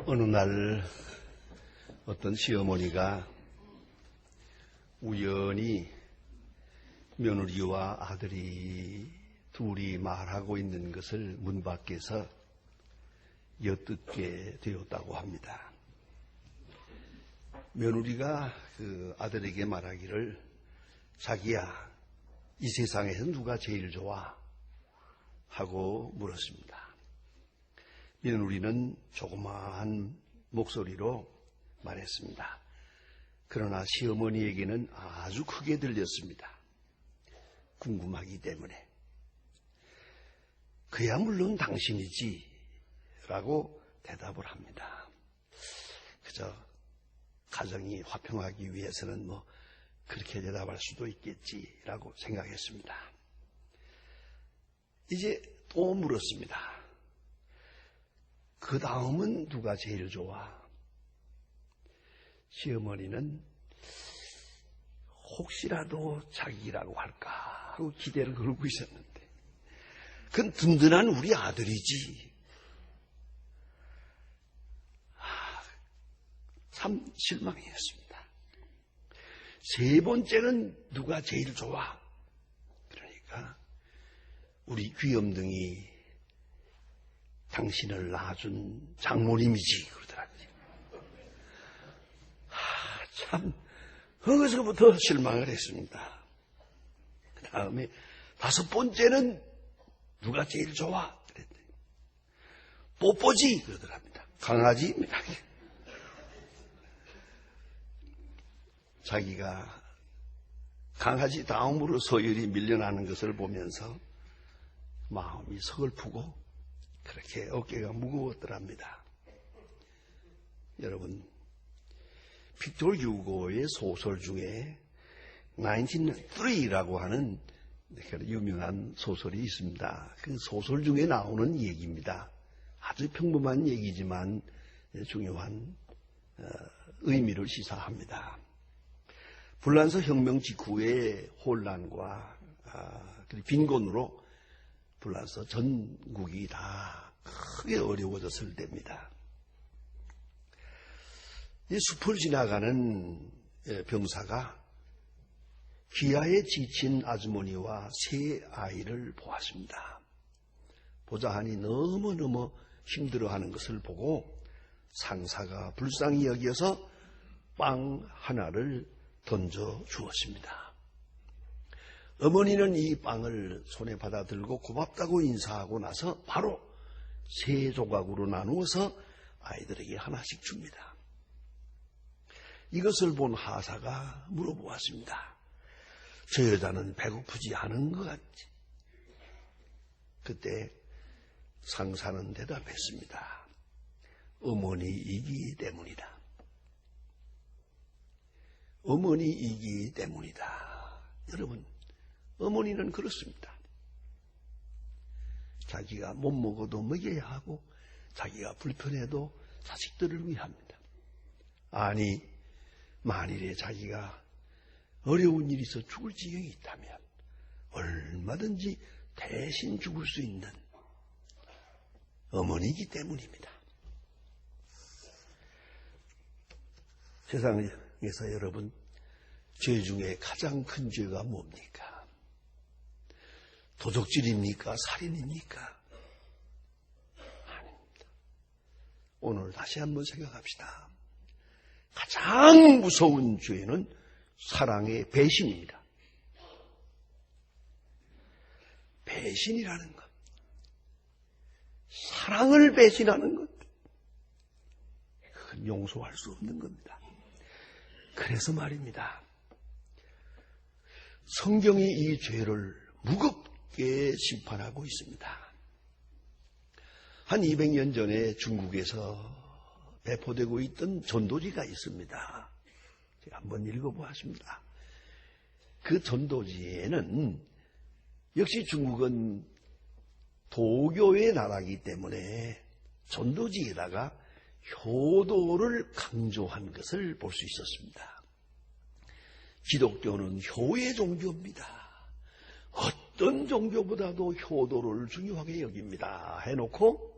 어느 날 어떤 시어머니가 우연히 며느리와 아들이 둘이 말하고 있는 것을 문 밖에서 엿듣게 되었다고 합니다. 며느리가 그 아들에게 말하기를, 자기야, 이 세상에서 누가 제일 좋아? 하고 물었습니다. 며느리는 조그마한 목소리로 말했습니다. 그러나 시어머니에게는 아주 크게 들렸습니다. 궁금하기 때문에. 그야 물론 당신이지 라고 대답을 합니다. 그저 가정이 화평하기 위해서는 그렇게 대답할 수도 있겠지라고 생각했습니다. 이제 또 물었습니다. 그 다음은 누가 제일 좋아? 시어머니는 혹시라도 자기라고 할까 하고 기대를 걸고 있었는데, 그건 든든한 우리 아들이지. 참 실망이었습니다. 세 번째는 누가 제일 좋아? 그러니까 우리 귀염둥이 당신을 낳아준 장모님이지 그러더라고요. 참 거기서부터 실망을 했습니다. 그 다음에 다섯 번째는 누가 제일 좋아? 그랬더니 뽀뽀지 그러더랍니다. 강아지입니다. 자기가 강아지 다음으로 서열이 밀려나는 것을 보면서 마음이 서글프고 그렇게 어깨가 무거웠더랍니다. 여러분, 빅토르 휴고의 소설 중에 1903라고 하는 유명한 소설이 있습니다. 그 소설 중에 나오는 얘기입니다. 아주 평범한 얘기지만 중요한 의미를 시사합니다. 불란서 혁명 직후의 혼란과 빈곤으로 불란서 전국이 다 크게 어려워졌을 때입니다. 이 숲을 지나가는 병사가 기아에 지친 아주머니와 세 아이를 보았습니다. 보자 하니 너무너무 힘들어하는 것을 보고 상사가 불쌍히 여겨서 빵 하나를 던져 주었습니다. 어머니는 이 빵을 손에 받아들고 고맙다고 인사하고 나서 바로 세 조각으로 나누어서 아이들에게 하나씩 줍니다. 이것을 본 하사가 물어보았습니다. 저 여자는 배고프지 않은 것 같지? 그때 상사는 대답했습니다. 어머니이기 때문이다. 어머니이기 때문이다. 여러분, 어머니는 그렇습니다. 자기가 못 먹어도 먹여야 하고 자기가 불편해도 자식들을 위합니다. 아니, 만일에 자기가 어려운 일이 있어 죽을 지경이 있다면 얼마든지 대신 죽을 수 있는 어머니이기 때문입니다. 세상에서 여러분, 죄 중에 가장 큰 죄가 뭡니까? 도적질입니까? 살인입니까? 아닙니다. 오늘 다시 한번 생각합시다. 가장 무서운 죄는 사랑의 배신입니다. 배신이라는 것, 사랑을 배신하는 것, 그건 용서할 수 없는 겁니다. 그래서 말입니다. 성경이 이 죄를 무겁게 심판하고 있습니다. 한 200년 전에 중국에서 배포되고 있던 전도지가 있습니다. 제가 한번 읽어보았습니다. 그 전도지에는 역시 중국은 도교의 나라이기 때문에 전도지에다가 효도를 강조한 것을 볼 수 있었습니다. 기독교는 효의 종교입니다. 어떤 종교보다도 효도를 중요하게 여깁니다. 해놓고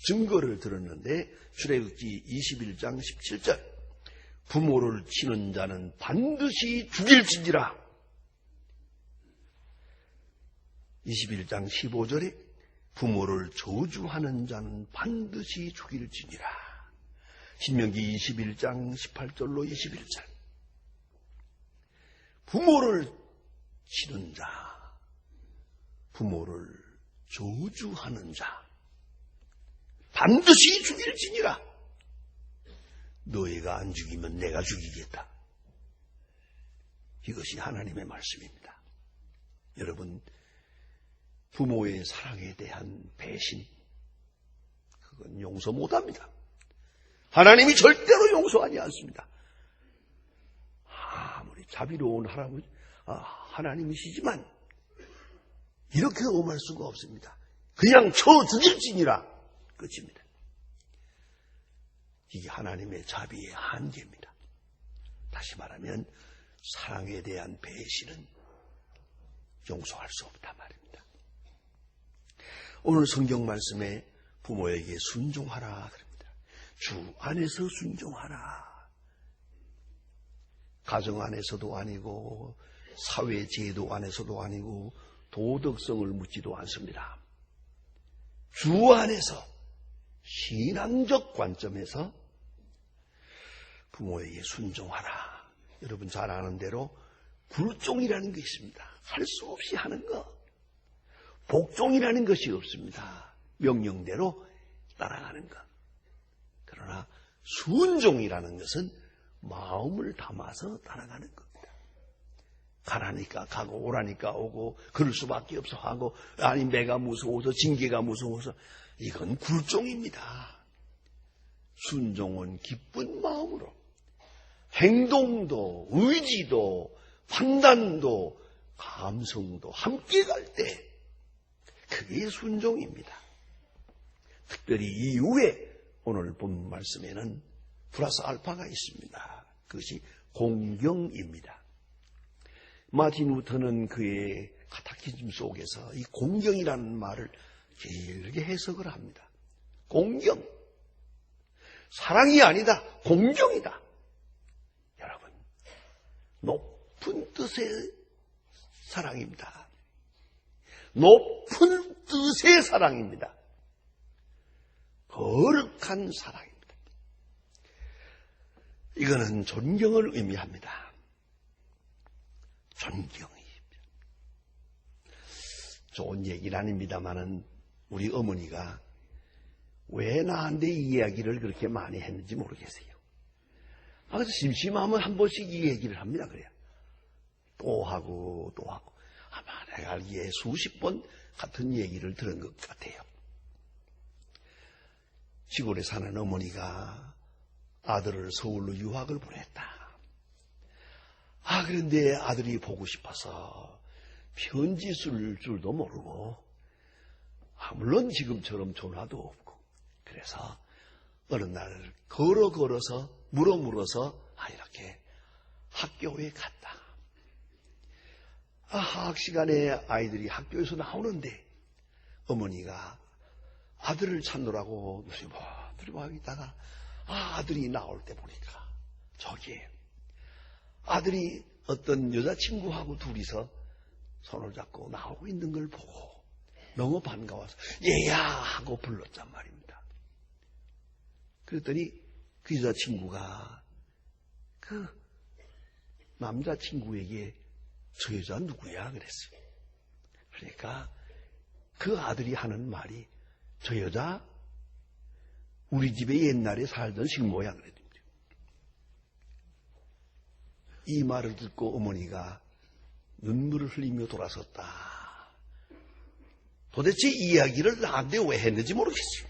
증거를 들었는데 출애굽기 21장 17절 부모를 치는 자는 반드시 죽일지니라. 21장 15절에 부모를 저주하는 자는 반드시 죽일지니라. 신명기 21장 18절로 21절 부모를 치는 자, 부모를 저주하는 자 반드시 죽일지니라. 너희가 안 죽이면 내가 죽이겠다. 이것이 하나님의 말씀입니다. 여러분, 부모의 사랑에 대한 배신, 그건 용서 못합니다. 하나님이 절대로 용서하지 않습니다. 아무리 자비로운 하나님이시지만 이렇게 엄할 수가 없습니다. 그냥 쳐 죽일지니라. 끝입니다. 이게 하나님의 자비의 한계입니다. 다시 말하면 사랑에 대한 배신은 용서할 수 없단 말입니다. 오늘 성경 말씀에 부모에게 순종하라 그럽니다. 주 안에서 순종하라. 가정 안에서도 아니고 사회 제도 안에서도 아니고 도덕성을 묻지도 않습니다. 주 안에서 신앙적 관점에서 부모에게 순종하라. 여러분 잘 아는 대로 굴종이라는 게 있습니다. 할 수 없이 하는 것. 복종이라는 것이 없습니다. 명령대로 따라가는 것. 그러나 순종이라는 것은 마음을 담아서 따라가는 겁니다. 가라니까 가고 오라니까 오고 그럴 수밖에 없어 하고 아니 매가 무서워서 징계가 무서워서 이건 굴종입니다. 순종은 기쁜 마음으로 행동도 의지도 판단도 감성도 함께 갈 때 그게 순종입니다. 특별히 이후에 오늘 본 말씀에는 플러스 알파가 있습니다. 그것이 공경입니다. 마틴 루터는 그의 카타키즘 속에서 이 공경이라는 말을 길게 해석을 합니다. 공경. 사랑이 아니다. 공경이다. 여러분, 높은 뜻의 사랑입니다. 높은 뜻의 사랑입니다. 거룩한 사랑입니다. 이거는 존경을 의미합니다. 존경입니다. 좋은 얘기는 아닙니다만은 우리 어머니가 왜 나한테 이 이야기를 그렇게 많이 했는지 모르겠어요. 그래서 심심하면 한 번씩 이 얘기를 합니다. 그래요. 또 하고 또 하고. 아마 내가 알기에 수십 번 같은 얘기를 들은 것 같아요. 시골에 사는 어머니가 아들을 서울로 유학을 보냈다. 그런데 아들이 보고 싶어서 편지 쓸 줄도 모르고, 물론 지금처럼 전화도 없고, 그래서 어느 날 걸어서 물어서 이렇게 학교에 갔다. 학학 시간에 아이들이 학교에서 나오는데 어머니가 아들을 찾느라고 들고 있다가 아들이 나올 때 보니까 저기에 아들이 어떤 여자친구하고 둘이서 손을 잡고 나오고 있는 걸 보고 너무 반가워서 얘야 하고 불렀단 말입니다. 그랬더니 그 여자친구가 그 남자친구에게 저 여자 누구야? 그랬어요. 그러니까 그 아들이 하는 말이 저 여자 우리 집에 옛날에 살던 식모야 그랬거든요. 이 말을 듣고 어머니가 눈물을 흘리며 돌아섰다. 도대체 이 이야기를 나한테 왜 했는지 모르겠어요.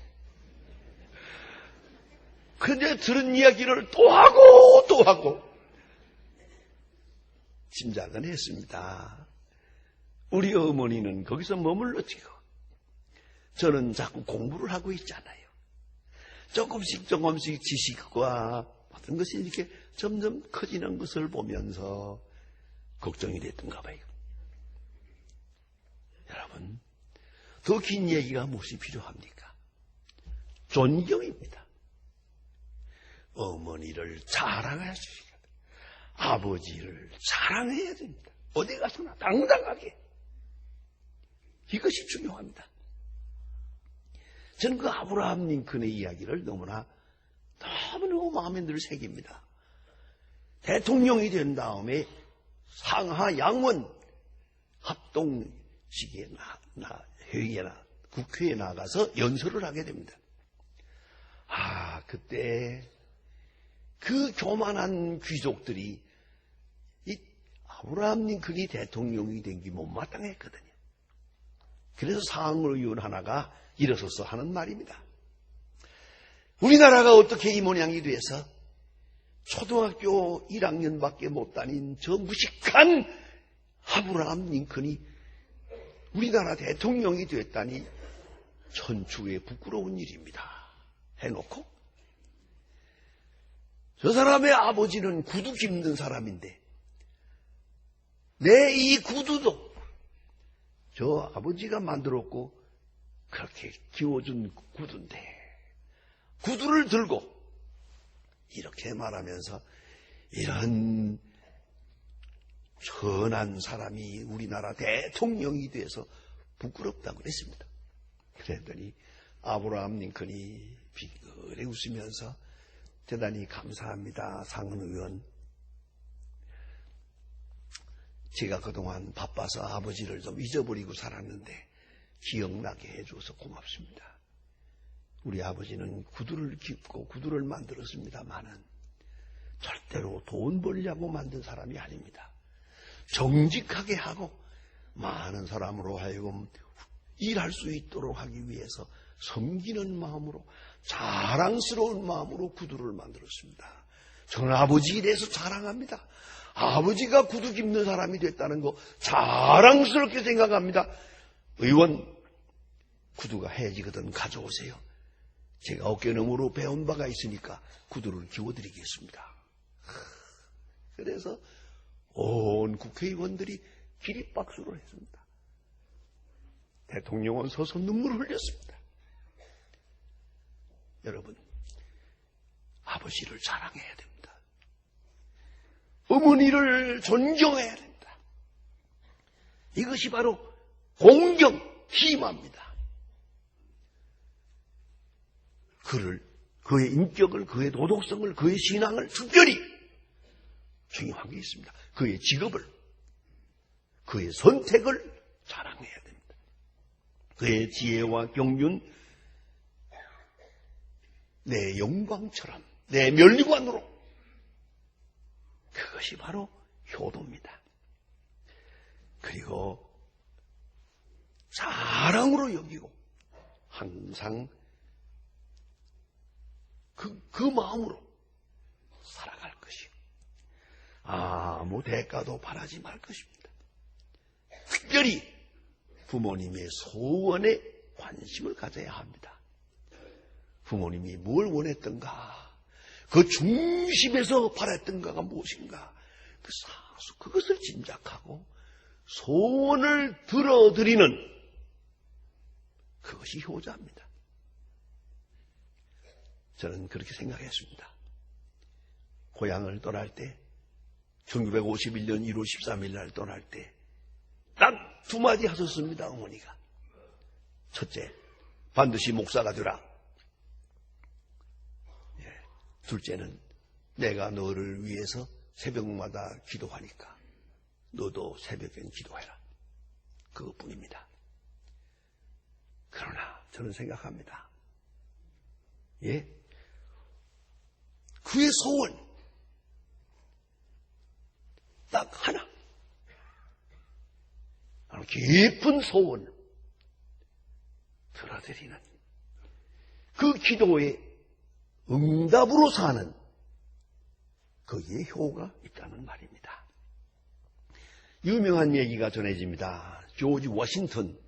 그런데 들은 이야기를 또 하고 짐작은 했습니다. 우리 어머니는 거기서 머물렀지요. 저는 자꾸 공부를 하고 있잖아요. 조금씩 지식과 모든 것이 이렇게 점점 커지는 것을 보면서 걱정이 됐던가 봐요. 여러분, 더 긴 얘기가 무엇이 필요합니까? 존경입니다. 어머니를 자랑할 수 있어요. 아버지를 자랑해야 됩니다. 어디 가서나 당당하게. 이것이 중요합니다. 저는 그 아브라함 링컨의 이야기를 너무너무 마음에 늘 새깁니다. 대통령이 된 다음에 상하 양원 합동식에 회의나 국회에 나가서 연설을 하게 됩니다. 그때 그 교만한 귀족들이 이 아브라함 링컨이 대통령이 된 게 못마땅했거든요. 그래서 상하의원 하나가 일어서서 하는 말입니다. 우리나라가 어떻게 이 모양이 돼서 초등학교 1학년밖에 못 다닌 저 무식한 아브라함 링컨이 우리나라 대통령이 됐다니 천추의 부끄러운 일입니다. 해놓고 저 사람의 아버지는 구두 깁는 사람인데 내 이 구두도 저 아버지가 만들었고 그렇게 기워준 구두인데 구두를 들고 이렇게 말하면서 이런 천한 사람이 우리나라 대통령이 돼서 부끄럽다고 그랬습니다. 그랬더니 아브라함 링컨이 비거리 웃으면서 대단히 감사합니다. 상원의원. 제가 그동안 바빠서 아버지를 좀 잊어버리고 살았는데 기억나게 해줘서 고맙습니다. 우리 아버지는 구두를 깁고 구두를 만들었습니다마는 절대로 돈 벌려고 만든 사람이 아닙니다. 정직하게 하고 많은 사람으로 하여금 일할 수 있도록 하기 위해서 섬기는 마음으로 자랑스러운 마음으로 구두를 만들었습니다. 저는 아버지에 대해서 자랑합니다. 아버지가 구두 깁는 사람이 됐다는 거 자랑스럽게 생각합니다. 의원, 구두가 해지거든 가져오세요. 제가 어깨너머로 배운 바가 있으니까 구두를 기워드리겠습니다. 그래서 온 국회의원들이 기립박수를 했습니다. 대통령은 서서 눈물을 흘렸습니다. 여러분, 아버지를 자랑해야 됩니다. 어머니를 존경해야 됩니다. 이것이 바로 공경, 희망입니다. 그의 인격을, 그의 도덕성을, 그의 신앙을 특별히 중요한 게 있습니다. 그의 직업을, 그의 선택을 자랑해야 됩니다. 그의 지혜와 경륜, 내 영광처럼, 내 면류관으로, 그것이 바로 효도입니다. 그리고 자랑으로 여기고 항상 그 마음으로 살아갈 것이요. 아무 대가도 바라지 말 것입니다. 특별히 부모님의 소원에 관심을 가져야 합니다. 부모님이 뭘 원했던가, 그 중심에서 바랬던가가 무엇인가, 그것을 짐작하고 소원을 들어드리는 그것이 효자입니다. 저는 그렇게 생각했습니다. 고향을 떠날 때 1951년 1월 13일 날 떠날 때 딱 두 마디 하셨습니다. 어머니가. 첫째, 반드시 목사가 되라. 둘째는 내가 너를 위해서 새벽마다 기도하니까 너도 새벽엔 기도해라. 그것뿐입니다. 그러나 저는 생각합니다. 그의 소원 딱 하나, 깊은 소원 들어드리는 그 기도에 응답으로 사는 거기에 효가 있다는 말입니다. 유명한 얘기가 전해집니다. 조지 워싱턴,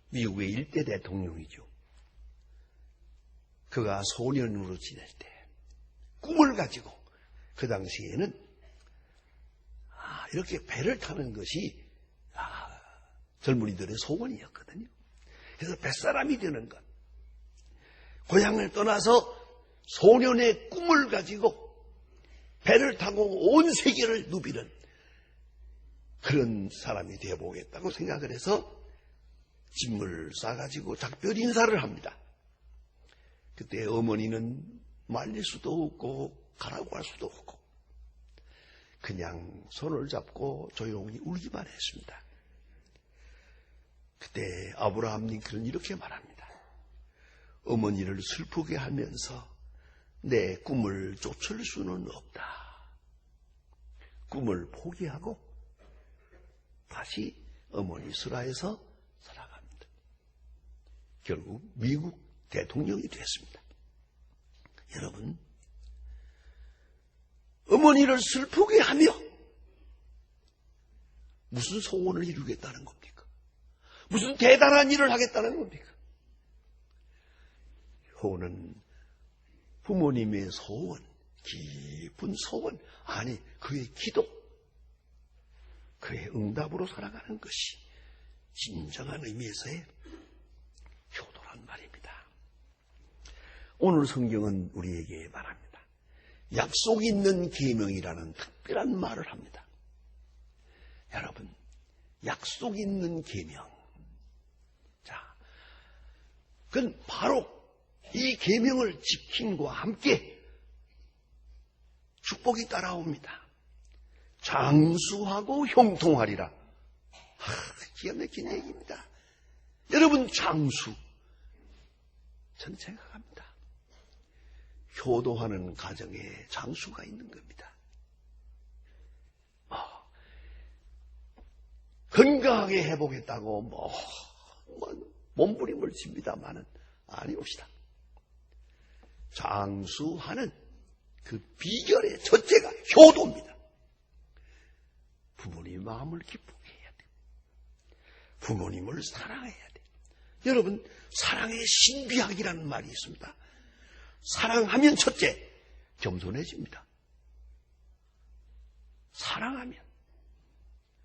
미국의 일대 대통령이죠. 그가 소년으로 지낼 때 꿈을 가지고 그 당시에는 이렇게 배를 타는 것이 젊은이들의 소원이었거든요. 그래서 뱃사람이 되는 것. 고향을 떠나서 소년의 꿈을 가지고 배를 타고 온 세계를 누비는 그런 사람이 되어보겠다고 생각을 해서 짐을 싸가지고 작별 인사를 합니다. 그때 어머니는 말릴 수도 없고 가라고 할 수도 없고 그냥 손을 잡고 조용히 울기만 했습니다. 그때 아브라함 링컨은 이렇게 말합니다. 어머니를 슬프게 하면서 내 꿈을 쫓을 수는 없다. 꿈을 포기하고 다시 어머니 슬하에서 살아갑니다. 결국 미국 대통령이 됐습니다. 여러분, 어머니를 슬프게 하며 무슨 소원을 이루겠다는 겁니까? 무슨 대단한 일을 하겠다는 겁니까? 효는 부모님의 소원, 깊은 소원, 아니 그의 기도, 그의 응답으로 살아가는 것이 진정한 의미에서의 효도란 말입니다. 오늘 성경은 우리에게 말합니다. 약속 있는 계명이라는 특별한 말을 합니다. 여러분, 약속 있는 계명. 자, 그건 바로 이 계명을 지킴과 함께 축복이 따라옵니다. 장수하고 형통하리라. 기가 막힌 얘기입니다. 여러분, 장수. 전 생각합니다. 효도하는 가정에 장수가 있는 겁니다. 건강하게 해보겠다고 몸부림을 칩니다마는 아니옵시다. 장수하는 그 비결의 첫째가 효도입니다. 부모님 마음을 기쁘게 해야 돼요. 부모님을 사랑해야 돼요. 여러분, 사랑의 신비학이라는 말이 있습니다. 사랑하면 첫째, 겸손해집니다. 사랑하면.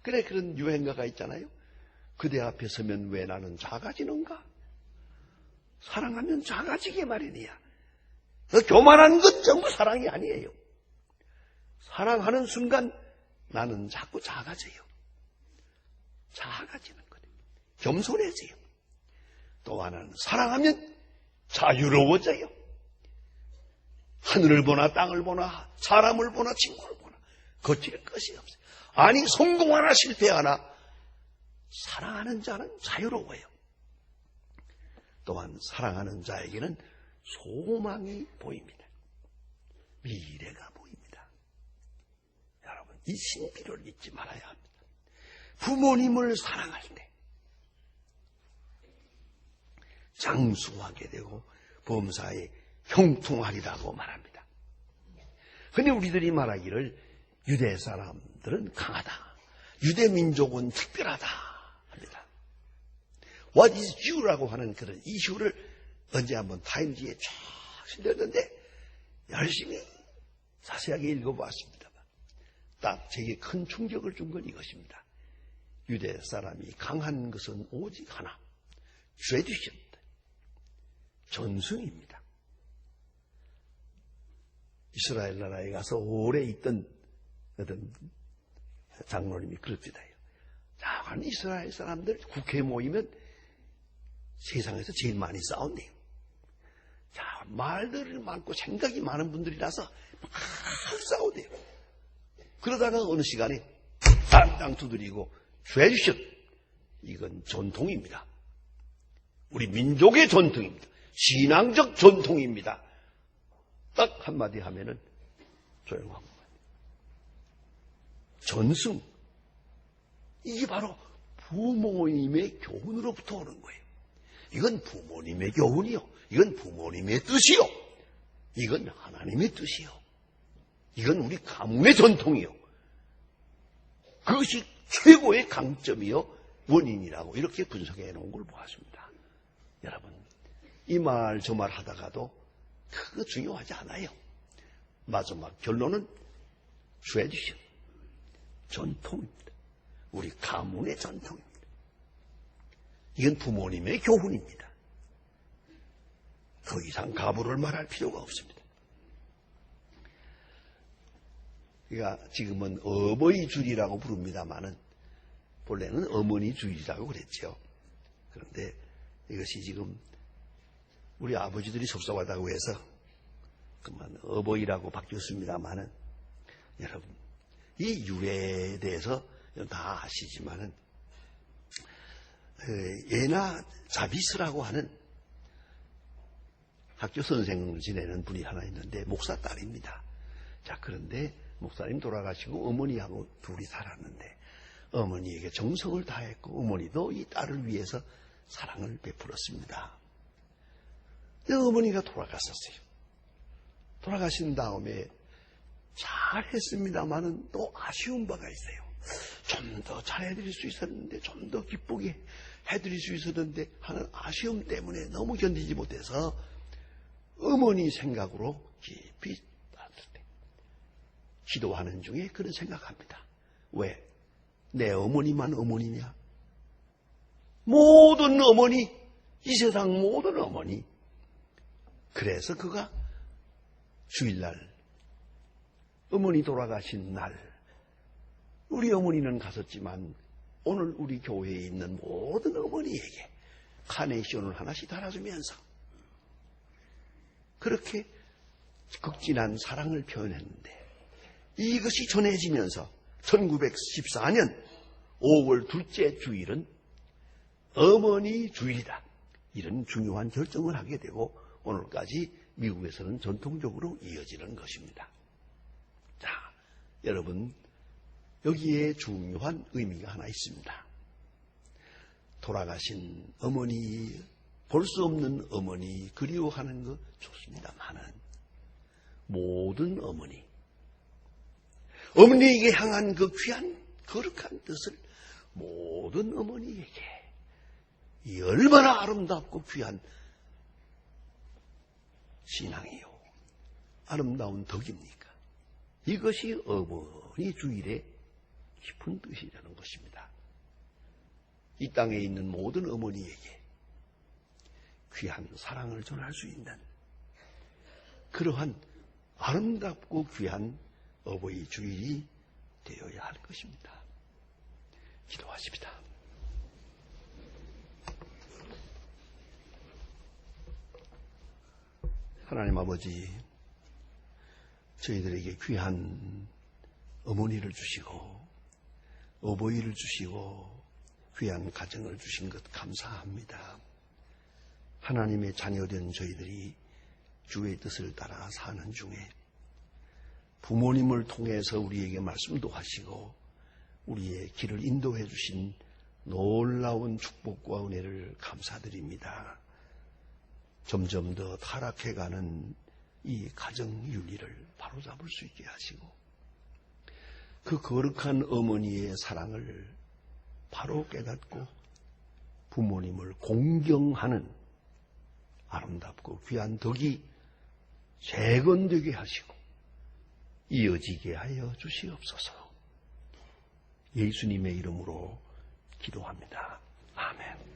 그래, 그런 유행가가 있잖아요. 그대 앞에 서면 왜 나는 작아지는가? 사랑하면 작아지게 마련이야. 교만한 건 전부 사랑이 아니에요. 사랑하는 순간 나는 자꾸 작아져요. 작아지는 거예요. 겸손해져요. 또 하나는 사랑하면 자유로워져요. 하늘을 보나 땅을 보나 사람을 보나 친구를 보나 거칠 것이 없어요. 아니 성공하나 실패하나 사랑하는 자는 자유로워요. 또한 사랑하는 자에게는 소망이 보입니다. 미래가 보입니다. 여러분, 이 신비를 잊지 말아야 합니다. 부모님을 사랑할 때 장수하게 되고 범사에 형통하리라고 말합니다. 근데 우리들이 말하기를 유대 사람들은 강하다. 유대 민족은 특별하다 합니다. What is Jew라고 하는 그런 이슈를 언제 한번 타임지에 쫙 실렸는데 열심히 자세하게 읽어보았습니다만 딱 제게 큰 충격을 준 건 이것입니다. 유대 사람이 강한 것은 오직 하나, tradition, 전승입니다. 이스라엘 나라에 가서 오래 있던 어떤 장로님이 그럽디다요. 자, 이스라엘 사람들 국회에 모이면 세상에서 제일 많이 싸운대요. 자, 말들이 많고 생각이 많은 분들이라서 막 싸우대요. 그러다가 어느 시간에 땅땅 두드리고 tradition, 이건 전통입니다. 우리 민족의 전통입니다. 신앙적 전통입니다. 딱 한마디 하면은 조용하고. 전승. 이게 바로 부모님의 교훈으로부터 오는 거예요. 이건 부모님의 교훈이요. 이건 부모님의 뜻이요. 이건 하나님의 뜻이요. 이건 우리 가문의 전통이요. 그것이 최고의 강점이요. 원인이라고 이렇게 분석해 놓은 걸 보았습니다. 여러분, 이 말 저 말 하다가도 그거 중요하지 않아요. 마지막 결론은 tradition, 전통입니다. 우리 가문의 전통입니다. 이건 부모님의 교훈입니다. 더 이상 가부를 말할 필요가 없습니다. 그러니까 지금은 어버이 주일이라고 부릅니다마는 본래는 어머니 주일이라고 그랬죠. 그런데 이것이 지금 우리 아버지들이 속상하다고 해서 그만 어버이라고 바뀌었습니다마는 여러분 이 유래에 대해서 다 아시지만은 예나 자비스라고 하는 학교 선생을 지내는 분이 하나 있는데 목사 딸입니다. 자, 그런데 목사님 돌아가시고 어머니하고 둘이 살았는데 어머니에게 정성을 다했고 어머니도 이 딸을 위해서 사랑을 베풀었습니다. 근데 어머니가 돌아갔었어요. 돌아가신 다음에 잘했습니다마는 또 아쉬운 바가 있어요. 좀 더 잘해드릴 수 있었는데, 좀 더 기쁘게 해드릴 수 있었는데 하는 아쉬움 때문에 너무 견디지 못해서 어머니 생각으로 깊이 기도하는 중에 그런 생각합니다. 왜? 내 어머니만 어머니냐? 모든 어머니, 이 세상 모든 어머니. 그래서 그가 주일날 어머니 돌아가신 날 우리 어머니는 갔었지만 오늘 우리 교회에 있는 모든 어머니에게 카네이션을 하나씩 달아주면서 그렇게 극진한 사랑을 표현했는데 이것이 전해지면서 1914년 5월 둘째 주일은 어머니 주일이다. 이런 중요한 결정을 하게 되고 오늘까지 미국에서는 전통적으로 이어지는 것입니다. 자, 여러분 여기에 중요한 의미가 하나 있습니다. 돌아가신 어머니, 볼 수 없는 어머니 그리워하는 거 좋습니다만은 모든 어머니에게 향한 그 귀한 거룩한 뜻을 모든 어머니에게 이 얼마나 아름답고 귀한 신앙이요 아름다운 덕입니까? 이것이 어머니 주일의 깊은 뜻이라는 것입니다. 이 땅에 있는 모든 어머니에게 귀한 사랑을 전할 수 있는 그러한 아름답고 귀한 어버이 주일이 되어야 할 것입니다. 기도하십시다. 하나님 아버지, 저희들에게 귀한 어머니를 주시고 어버이를 주시고 귀한 가정을 주신 것 감사합니다. 하나님의 자녀된 저희들이 주의 뜻을 따라 사는 중에 부모님을 통해서 우리에게 말씀도 하시고 우리의 길을 인도해 주신 놀라운 축복과 은혜를 감사드립니다. 점점 더 타락해가는 이 가정 윤리를 바로잡을 수 있게 하시고 그 거룩한 어머니의 사랑을 바로 깨닫고 부모님을 공경하는 아름답고 귀한 덕이 재건되게 하시고 이어지게 하여 주시옵소서. 예수님의 이름으로 기도합니다. 아멘.